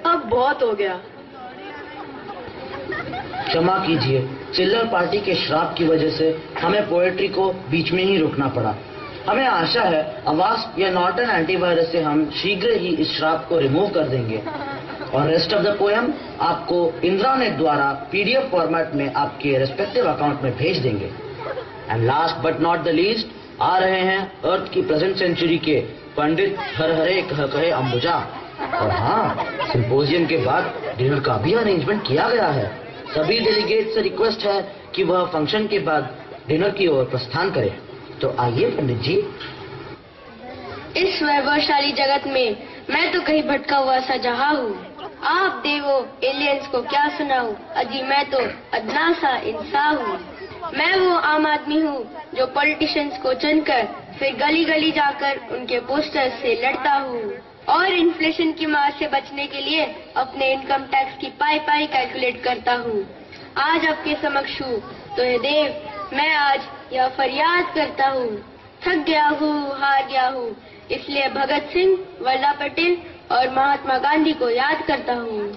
अब बहुत हो गया। क्षमा कीजिए, चिल्लर पार्टी के श्राप की वजह से हमें पोएट्री को बीच में ही रोकना पड़ा। हमें आशा है अवास्प या नॉर्टन एंटीवायरस से हम शीघ्र ही इस श्राप को रिमूव कर देंगे और रेस्ट ऑफ द पोएम आपको इंद्रानेट द्वारा पीडीएफ फॉर्मेट में आपके रेस्पेक्टिव अकाउंट में भेज देंगे। And last but not the least, आ रहे हैं अर्थ की प्रेजेंट सेंचुरी के पंडित हर हरे कह कहे अंबुजा। और हाँ, सिंपोजियम के बाद डिनर का भी अरेंजमेंट किया गया है। सभी डेलीगेट से रिक्वेस्ट है कि वह फंक्शन के बाद डिनर की ओर प्रस्थान करें। तो आइए पंडित जी। इस वैभवशाली जगत में मैं तो कहीं भटका हुआ सा जहाँ हूँ। आप देवो एलियंस को क्या सुनाऊं, अजी मैं तो अदना सा इंसान हूँ। मैं वो आम आदमी हूँ जो पॉलिटिशियंस को चुनकर फिर गली गली जाकर उनके पोस्टर से लड़ता हूँ और इन्फ्लेशन की मार से बचने के लिए अपने इनकम टैक्स की पाई कैलकुलेट करता हूँ। आज आपके समक्ष हूँ तो हे देव, मैं आज यह फरियाद करता हूँ, थक गया हूँ, हार गया हूँ, इसलिए भगत सिंह, वल्लभ पटेल और महात्मा गांधी को याद करता हूँ।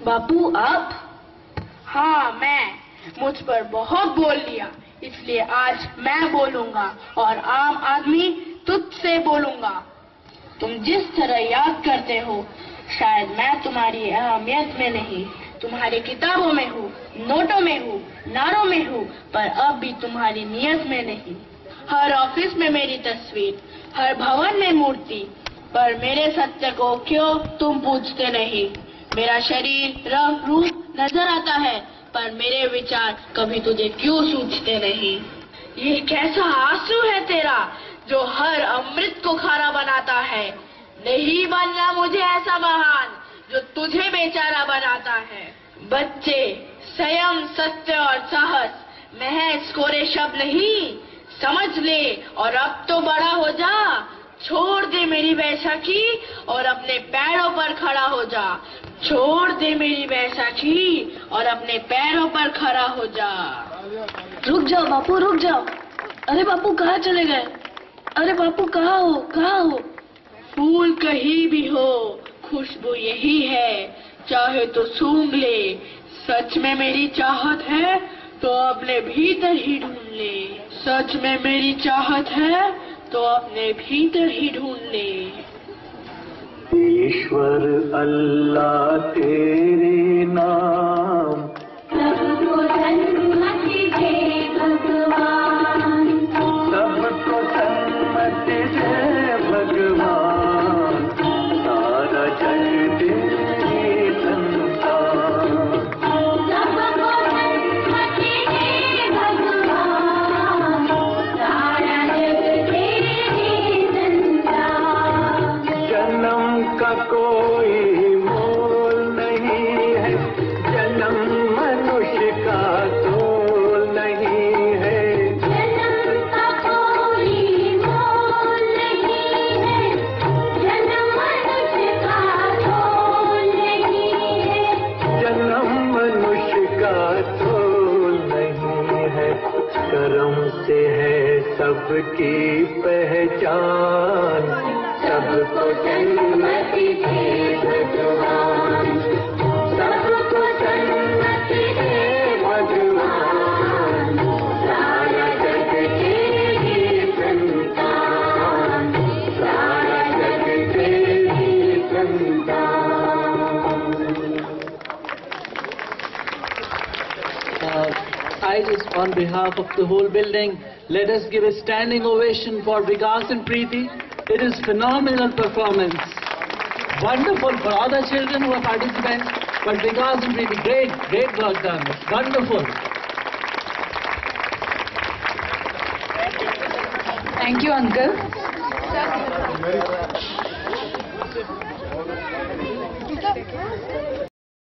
बापू आप? हाँ, मैं मुझ पर बहुत बोल लिया, इसलिए आज मैं बोलूंगा और आम आदमी तुझसे बोलूंगा। तुम जिस तरह याद करते हो, शायद मैं तुम्हारी अहमियत में नहीं, तुम्हारी किताबों में हूँ, नोटों में हूँ, नारों में हूँ, पर अब भी तुम्हारी नियत में नहीं। हर ऑफिस में मेरी तस्वीर, हर भवन में मूर्ति, पर मेरे सत्य को क्यों तुम पूछते नहीं? मेरा शरीर, रंग, रूप नजर आता है, पर मेरे विचार कभी तुझे क्यों सूझते नहीं? ये कैसा आंसू है तेरा जो हर अमृत को खारा बनाता है? नहीं बनना मुझे ऐसा महान जो तुझे बेचारा बनाता है। बच्चे, संयम, सत्य और साहस महज कोरे शब्द नहीं, समझ ले और अब तो बड़ा हो जा। छोड़ दे मेरी बैसाखी और अपने पैरों पर खड़ा हो जा। छोड़ दे मेरी बैसाखी और अपने पैरों पर खड़ा हो जा। रुक जाओ बापू, रुक जाओ। अरे बापू कहाँ चले गए? अरे बापू कहाँ हो? फूल कहीं भी हो, खुशबू यही है, चाहे तो सूंघ ले। सच में मेरी चाहत है तो अपने भीतर ही ढूंढ ले। सच में मेरी चाहत है तो अपने भीतर ही ढूंढ ले। ईश्वर अल्लाह तेरे नाम, सबको सन्मति दे भगवान, सबको सन्मति दे भगवान, सारा जग तेरी संतान, सबको सन्मति दे भगवान, सारा जग तेरी संतान। जन्म का कोई मोल नहीं है, जन्म मनुष्य का तोल नहीं है। जन्म का कोई मोल नहीं है, जन्म मनुष्य का तोल नहीं है। जन्म मनुष्य का तोल नहीं है। कर्म से है सबकी पहचान, सबको सन्मति दे भगवान, सबको सन्मति दे भगवान, सारा जग तेरी संतान, सारा जग तेरी संतान। I just, on behalf of the whole building, let us give a standing ovation for Vikas and Preeti. It is phenomenal performance. Wonderful for all the children who are participants, but Vikas and Preeti, great work done. Wonderful. Thank you, uncle.